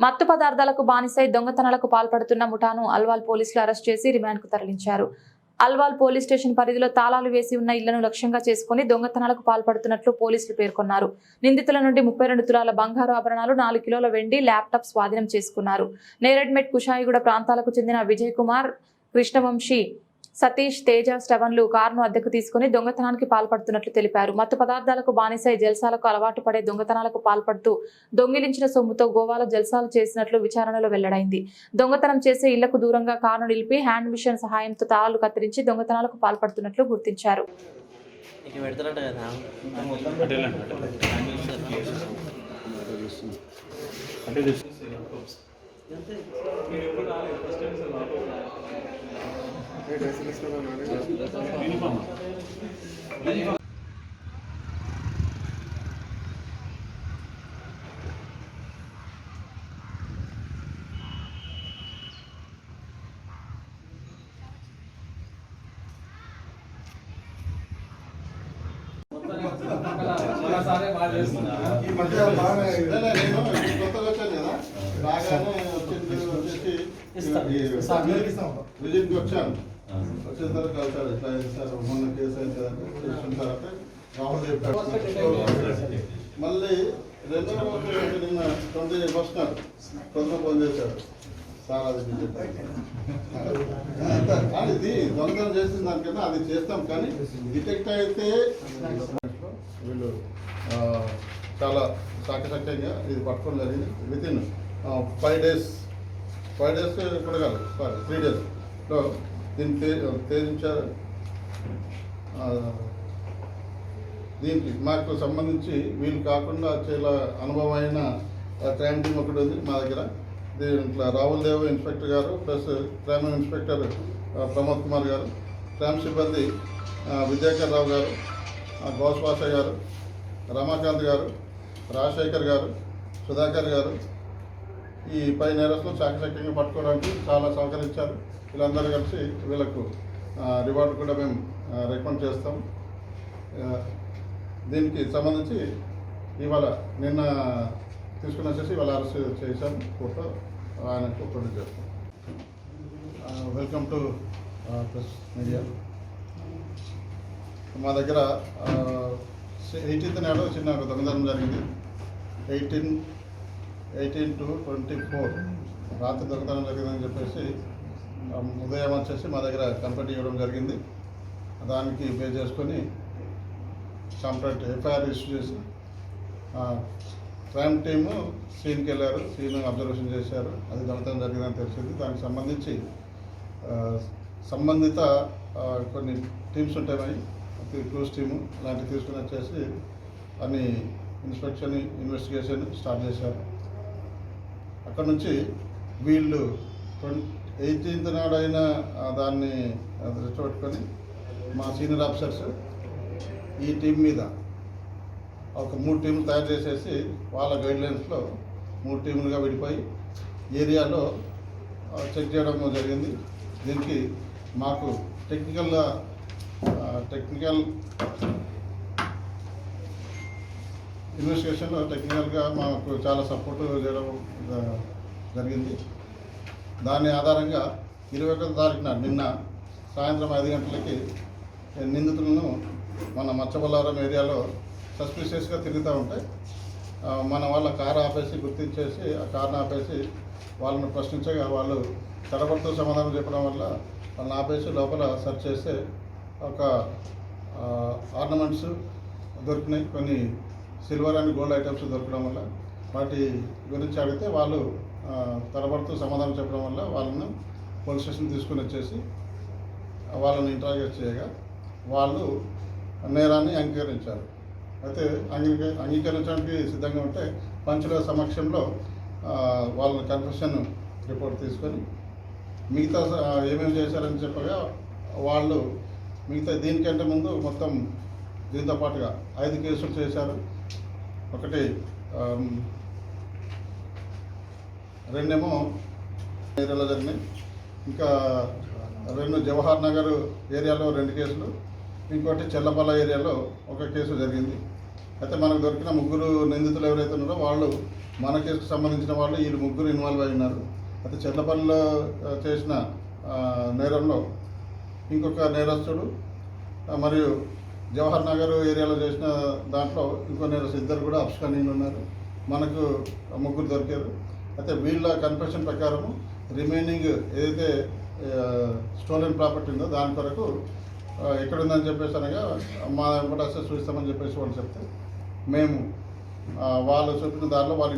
మత్తు పదార్థాలకు బానిసై దొంగతనాలకు పాల్పడుతున్న ముఠాను అల్వాల్ పోలీసులు అరెస్ట్ చేసి రిమాండ్కు తరలించారు. అల్వాల్ పోలీస్ స్టేషన్ పరిధిలో తాళాలు వేసి ఉన్న ఇళ్లను లక్ష్యంగా చేసుకుని దొంగతనాలకు పాల్పడుతున్నట్లు పోలీసులు పేర్కొన్నారు. నిందితుల నుండి 32 తులాల బంగారు ఆభరణాలు, 4 కిలోల వెండి, ల్యాప్టాప్ స్వాధీనం చేసుకున్నారు. నేరెడ్మెట్, కుషాయిగూడ ప్రాంతాలకు చెందిన విజయ్ కుమార్, కృష్ణవంశీ, సతీష్, తేజ, శ్రవణ్లు కారును అద్దెకు తీసుకుని దొంగతనానికి పాల్పడుతున్నట్లు తెలిపారు. మత్తు పదార్థాలకు బానిసై జల్సాలకు అలవాటు పడే దొంగతనాలకు పాల్పడుతూ దొంగిలించిన సొమ్ముతో గోవాలో జల్సాలు చేసినట్లు విచారణలో వెల్లడైంది. దొంగతనం చేసే ఇళ్లకు దూరంగా కారును నిలిపి హ్యాండ్ మిషన్ సహాయంతో తాళాలు కత్తిరించి దొంగతనాలకు పాల్పడుతున్నట్లు గుర్తించారు. ఈ మధ్య బాగా నేను కొత్తగా వచ్చాను కదా, రాగానే వచ్చేసి విజిట్కి వచ్చాను. వచ్చిన తర్వాత కలిసాడు, ఇట్లా సార్ మొన్న కేసు అయిన తర్వాత రాహుల్ చెప్పాడు. మళ్ళీ రెండో రోజు నిన్న 20 వస్తున్నారు, కొంత ఫోన్ చేశాడు సార్, అది కానీ ఇది దొంగతనం చేసిన దానికన్నా అది చేస్తాం, కానీ డిటెక్ట్ అయితే వీళ్ళు చాలా చాకచక్యంగా ఇది పట్టుకోవడం జరిగింది. వితిన్ 5 డేస్ కూడా కాదు, సారీ 3 డేస్లో దీన్ని తేల్చారు. దీనికి మాకు సంబంధించి వీళ్ళు కాకుండా చాలా అనుభవమైన క్రైమ్ టీమ్ ఒకటి ఉంది మా దగ్గర. దీంట్లో రాహుల్ దేవ్ ఇన్స్పెక్టర్ గారు, plus crime inspector Pramod Kumar గారు, క్రైమ్ సిబ్బంది విద్యాకర్ రావు గారు, గౌస్వాస గారు, రమాకాంత్ గారు, రాజశేఖర్ గారు, సుధాకర్ గారు ఈ 10 నేరస్తులు చాకచక్యంగా పట్టుకోవడానికి చాలా సహకరించారు. వీళ్ళందరూ కలిసి వీళ్ళకు రివార్డు కూడా మేము రికమెండ్ చేస్తాం. దీనికి సంబంధించి ఇవాళ నిన్న తీసుకుని వచ్చేసి ఇవాళ అరెస్ట్ చేశాం. ఫోటో ఆయన ప్రొడ్యూస్ చేస్తాం. Welcome to press media. మా దగ్గర 18th నాడు చిన్న దొంగతనం జరిగింది. 18 to 24 రాత్రి దొంగతనం జరిగిందని చెప్పేసి ఉదయం వచ్చేసి మా దగ్గర కంప్లైంట్ ఇవ్వడం జరిగింది. దానికి బేస్ చేసుకొని కంప్లైంట్ ఎఫ్ఐఆర్ ఇష్యూ చేసి క్రైమ్ టీము సీన్కి వెళ్ళారు. సీన్ అబ్జర్వేషన్ చేశారు. అది దొంగతనం జరిగిందని తెలిసింది. దానికి సంబంధించి సంబంధిత కొన్ని టీమ్స్ ఉంటాయి, క్రూజ్ టీము లాంటివి తీసుకుని వచ్చేసి అన్ని ఇన్వెస్టిగేషన్ స్టార్ట్ చేశారు. అక్కడ నుంచి వీళ్ళు 18th నాడైన దాన్ని దృష్టి పెట్టుకొని మా సీనియర్ ఆఫీసర్స్ ఈ టీం మీద ఒక 3 టీంలు తయారు చేసేసి వాళ్ళ గైడ్లైన్స్లో 3 టీములుగా విడిపోయి ఏరియాలో చెక్ చేయడం జరిగింది. దీనికి మాకు టెక్నికల్ ఇన్వెస్టిగేషన్లో టెక్నికల్గా మాకు చాలా సపోర్ట్ చేయడం జరిగింది. దాని ఆధారంగా 21వ తారీఖున నిన్న సాయంత్రం 5 గంటలకి నిందితులను మన మచ్చబల్లారం ఏరియాలో సస్పిషియస్గా తిరుగుతూ ఉంటాయి. మన వాళ్ళ కారు ఆపేసి గుర్తించేసి ఆ కారును ఆపేసి వాళ్ళని ప్రశ్నించగా వాళ్ళు తడబడుతూ సమాధానం చెప్పడం వల్ల వాళ్ళని ఆపేసి లోపల సెర్చ్ చేస్తే ఒక ఆర్నమెంట్స్ దొరికినాయి. కొన్ని సిల్వర్ అండ్ గోల్డ్ ఐటమ్స్ దొరకడం వల్ల వాటి గురించి అడిగితే వాళ్ళు తడబడుతూ సమాధానం చెప్పడం వల్ల వాళ్ళను పోలీస్ స్టేషన్ తీసుకుని వచ్చేసి వాళ్ళని ఇంటరాగేట్ చేయగా వాళ్ళు నేరాన్ని అంగీకరించారు. అయితే అంగీకరించడానికి సిద్ధంగా ఉంటే పంచుల సమక్షంలో వాళ్ళని కన్ఫెషన్ రిపోర్ట్ తీసుకొని మిగతా ఏమేమి చేశారని చెప్పగా వాళ్ళు మిగతా దీనికంటే ముందు మొత్తం దీంతో పాటుగా 5 కేసులు చేశారు. ఒకటి 2 ఏమో ఏరియాలో జరిగినాయి, ఇంకా 2 జవహర్ నగర్ ఏరియాలో 2 కేసులు, ఇంకోటి చెల్లపల్ల ఏరియాలో 1 కేసు జరిగింది. అయితే మనకు దొరికిన ముగ్గురు నిందితులు ఎవరైతే ఉన్నారో వాళ్ళు మన కేసుకు సంబంధించిన వాళ్ళు వీళ్ళు ముగ్గురు ఇన్వాల్వ్ అయి ఉన్నారు. అయితే చెర్లపల్లిలో చేసిన నేరంలో ఇంకొక నేరస్తుడు మరియు జవహర్ నగర్ ఏరియాలో చేసిన దాంట్లో ఇంకో నేరస్తు ఇద్దరు కూడా అబ్స్కాండింగ్ ఉన్నారు. మనకు ముగ్గురు దొరికారు. అయితే వీళ్ళ కన్ఫెషన్ ప్రకారము రిమైనింగ్ ఏదైతే స్టోలెన్ ప్రాపర్టీ ఉందో దాని కొరకు ఎక్కడుందని చెప్పేసి అనగా మా వెంబడి అసెస్ చూస్తామని చెప్పేసి వాళ్ళు చెప్తే మేము వాళ్ళు చెప్పిన దారిలో వాళ్ళు